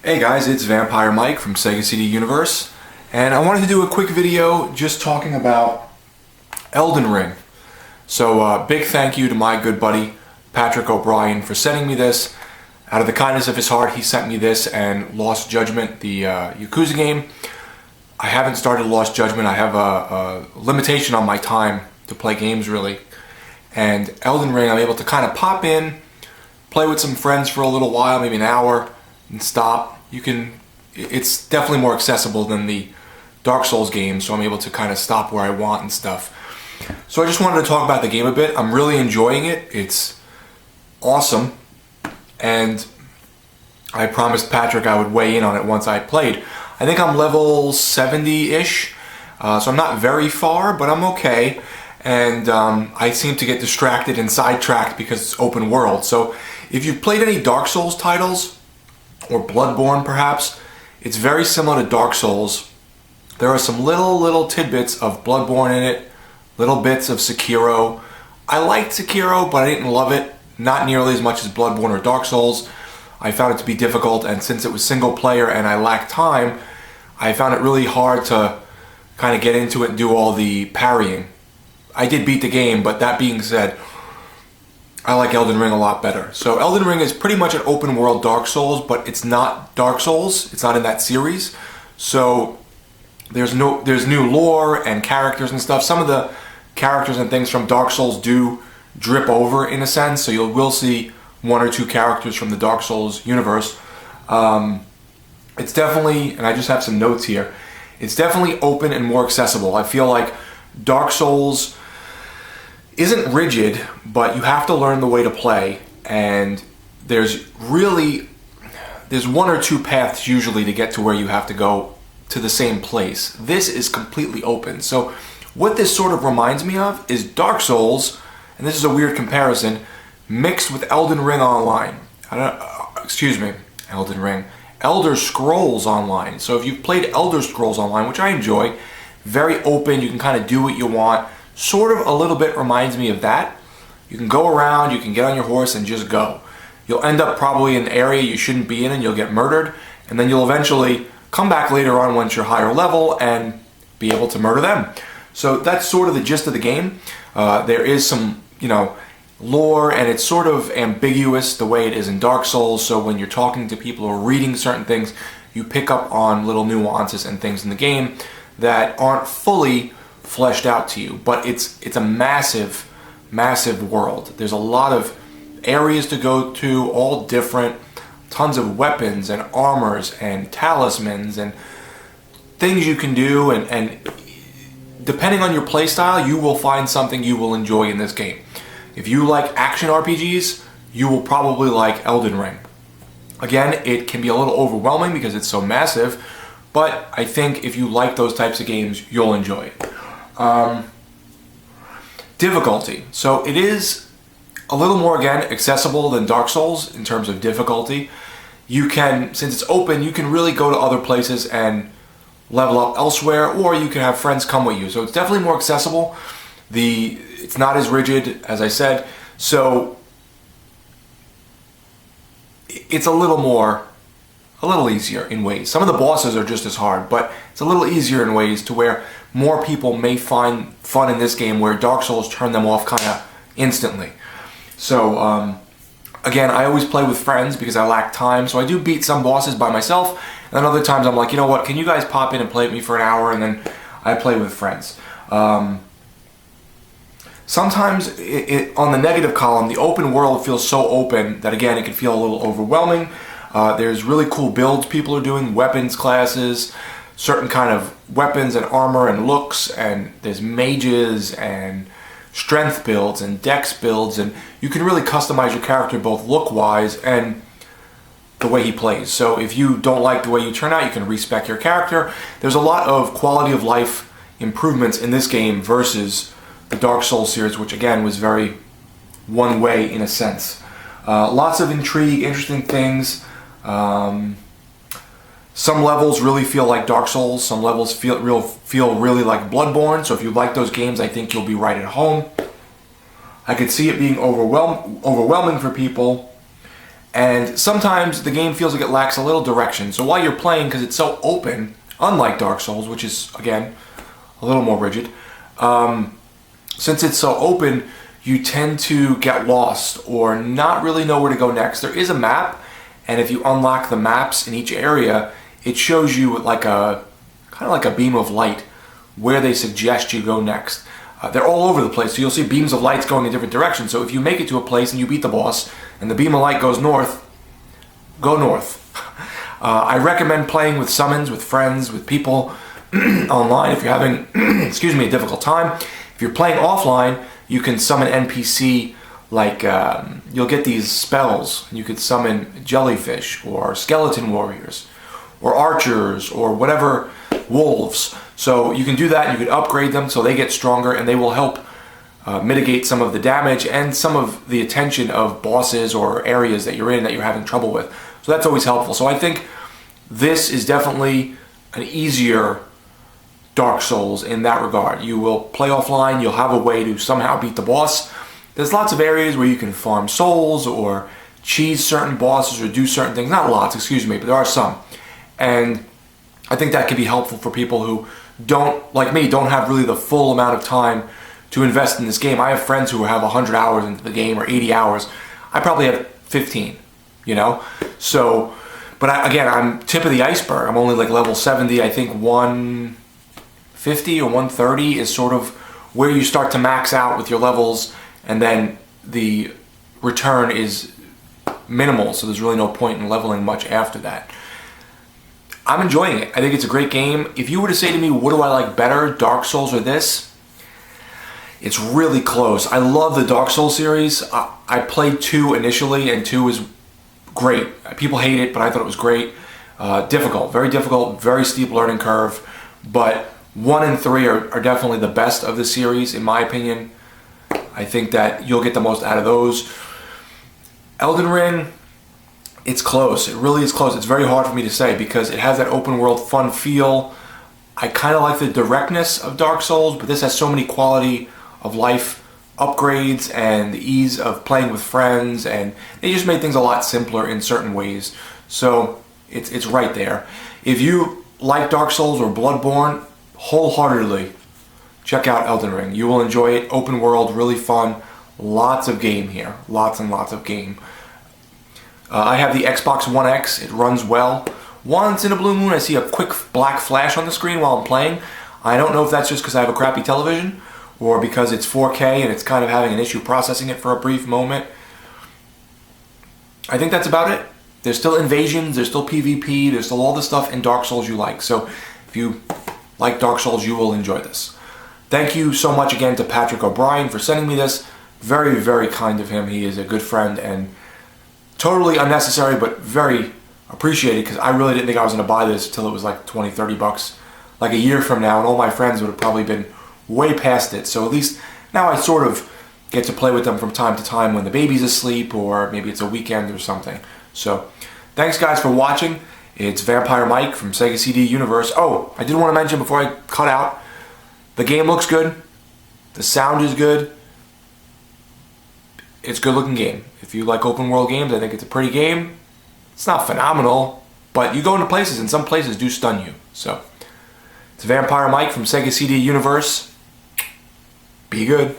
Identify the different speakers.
Speaker 1: Hey guys, it's Vampire Mike from Sega CD Universe, and I wanted to do a quick video just talking about Elden Ring. So big thank you to my good buddy Patrick O'Brien for sending me this. Out of the kindness of his heart, he sent me this and Lost Judgment, the Yakuza game. I haven't started Lost Judgment. I have a limitation on my time to play games, really. And Elden Ring, I'm able to kind of pop in, play with some friends for a little while, maybe an hour, and stop. It's definitely more accessible than the Dark Souls games, so I'm able to kind of stop where I want and stuff. So I just wanted to talk about the game a bit. I'm really enjoying it. It's awesome, and I promised Patrick I would weigh in on it once I played. I think I'm level 70-ish, so I'm not very far, but I'm okay. And I seem to get distracted and sidetracked because it's open world. So if you've played any Dark Souls titles, or Bloodborne perhaps, it's very similar to Dark Souls. There are some little tidbits of Bloodborne in it, little bits of Sekiro. I liked Sekiro, but I didn't love it, not nearly as much as Bloodborne or Dark Souls. I found it to be difficult, and since it was single player and I lacked time, I found it really hard to kind of get into it and do all the parrying. I did beat the game, but that being said, I like Elden Ring a lot better. So Elden Ring is pretty much an open world Dark Souls, but it's not Dark Souls. It's not in that series. So there's new lore and characters and stuff. Some of the characters and things from Dark Souls do drip over in a sense. So you will see one or two characters from the Dark Souls universe. It's definitely, and I just have some notes here, it's definitely open and more accessible. I feel like Dark Souls isn't rigid, but you have to learn the way to play, and there's one or two paths usually to get to where you have to go to the same place. This is completely open. So what this sort of reminds me of is Dark Souls, and this is a weird comparison, mixed with Elden Ring Online. Elden Ring. Elder Scrolls Online. So if you've played Elder Scrolls Online, which I enjoy, very open, you can kind of do what you want. Sort of a little bit reminds me of that. You can go around, you can get on your horse and just go. You'll end up probably in an area you shouldn't be in and you'll get murdered, and then you'll eventually come back later on once you're higher level and be able to murder them. So that's sort of the gist of the game. There is some, lore, and it's sort of ambiguous the way it is in Dark Souls, so when you're talking to people or reading certain things, you pick up on little nuances and things in the game that aren't fully fleshed out to you, but it's a massive world. There's a lot of areas to go to, all different, tons of weapons and armors and talismans and things you can do, and depending on your playstyle, you will find something you will enjoy in this game. If you like action RPGs, you will probably like Elden Ring. Again, it can be a little overwhelming because it's so massive, but I think if you like those types of games, you'll enjoy it. Difficulty. So it is a little more, again, accessible than Dark Souls in terms of difficulty. You can, since it's open, you can really go to other places and level up elsewhere, or you can have friends come with you. So it's definitely more accessible. It's not as rigid, as I said, so it's a little easier in ways. Some of the bosses are just as hard, but it's a little easier in ways to where more people may find fun in this game, where Dark Souls turn them off kind of instantly. So again, I always play with friends because I lack time, so I do beat some bosses by myself, and then other times I'm like, you know what, can you guys pop in and play with me for an hour, and then I play with friends. Sometimes on the negative column, the open world feels so open that, again, it can feel a little overwhelming. There's really cool builds people are doing, weapons classes, certain kind of weapons and armor and looks, and there's mages and strength builds and dex builds, and you can really customize your character both look-wise and the way he plays. So if you don't like the way you turn out, you can respec your character. There's a lot of quality of life improvements in this game versus the Dark Souls series, which again was very one way in a sense. Lots of intrigue, interesting things. Some levels really feel like Dark Souls, some levels feel really like Bloodborne, so if you like those games, I think you'll be right at home. I could see it being overwhelming for people, And sometimes the game feels like it lacks a little direction. So while you're playing, because it's so open, unlike Dark Souls, which is, again, a little more rigid, since it's so open, you tend to get lost or not really know where to go next. There is a map, and if you unlock the maps in each area, it shows you like a kind of like a beam of light where they suggest you go next. They're all over the place, so you'll see beams of lights going in different directions. So if you make it to a place and you beat the boss, and the beam of light goes north, go north. I recommend playing with summons, with friends, with people online if you're having, excuse me, a difficult time. If you're playing offline, you can summon NPC, like you'll get these spells. You could summon jellyfish or skeleton warriors or archers or whatever, wolves. So you can do that, and you can upgrade them so they get stronger, and they will help mitigate some of the damage and some of the attention of bosses or areas that you're in that you're having trouble with. So that's always helpful. So I think this is definitely an easier Dark Souls in that regard. You will play offline, you'll have a way to somehow beat the boss. There's lots of areas where you can farm souls or cheese certain bosses or do certain things. Not lots, excuse me, but there are some. And I think that can be helpful for people who don't, like me, don't have really the full amount of time to invest in this game. I have friends who have 100 hours into the game or 80 hours. I probably have 15, you know? So, but again, I'm tip of the iceberg. I'm only like level 70. I think 150 or 130 is sort of where you start to max out with your levels, and then the return is minimal, so there's really no point in leveling much after that. I'm enjoying it. I think it's a great game. If you were to say to me, what do I like better, Dark Souls or this? It's really close. I love the Dark Souls series. I played 2 initially, and 2 is great. People hate it, but I thought it was great. Difficult, very steep learning curve. But 1 and 3 are definitely the best of the series, in my opinion. I think that you'll get the most out of those. Elden Ring, it's close. It really is close. It's very hard for me to say because it has that open world fun feel. I kind of like the directness of Dark Souls, but this has so many quality of life upgrades and the ease of playing with friends, and they just made things a lot simpler in certain ways. So it's right there. If you like Dark Souls or Bloodborne, wholeheartedly check out Elden Ring. You will enjoy it. Open world, really fun. Lots of game here. Lots and lots of game. I have the Xbox One X. It runs well. Once in a blue moon, I see a quick black flash on the screen while I'm playing. I don't know if that's just because I have a crappy television or because it's 4K and it's kind of having an issue processing it for a brief moment. I think that's about it. There's still invasions, there's still PvP, there's still all the stuff in Dark Souls you like. So if you like Dark Souls, you will enjoy this. Thank you so much again to Patrick O'Brien for sending me this. Very, very kind of him. He is a good friend and totally unnecessary, but very appreciated, because I really didn't think I was going to buy this until it was like 20, 30 bucks like a year from now, and all my friends would have probably been way past it. So at least now I sort of get to play with them from time to time when the baby's asleep, or maybe it's a weekend or something. So thanks guys for watching. It's Vampire Mike from Sega CD Universe. Oh, I did want to mention before I cut out, the game looks good, the sound is good, it's a good looking game. If you like open world games, I think it's a pretty game. It's not phenomenal, but you go into places and some places do stun you. So it's Vampire Mike from Sega CD Universe. Be good.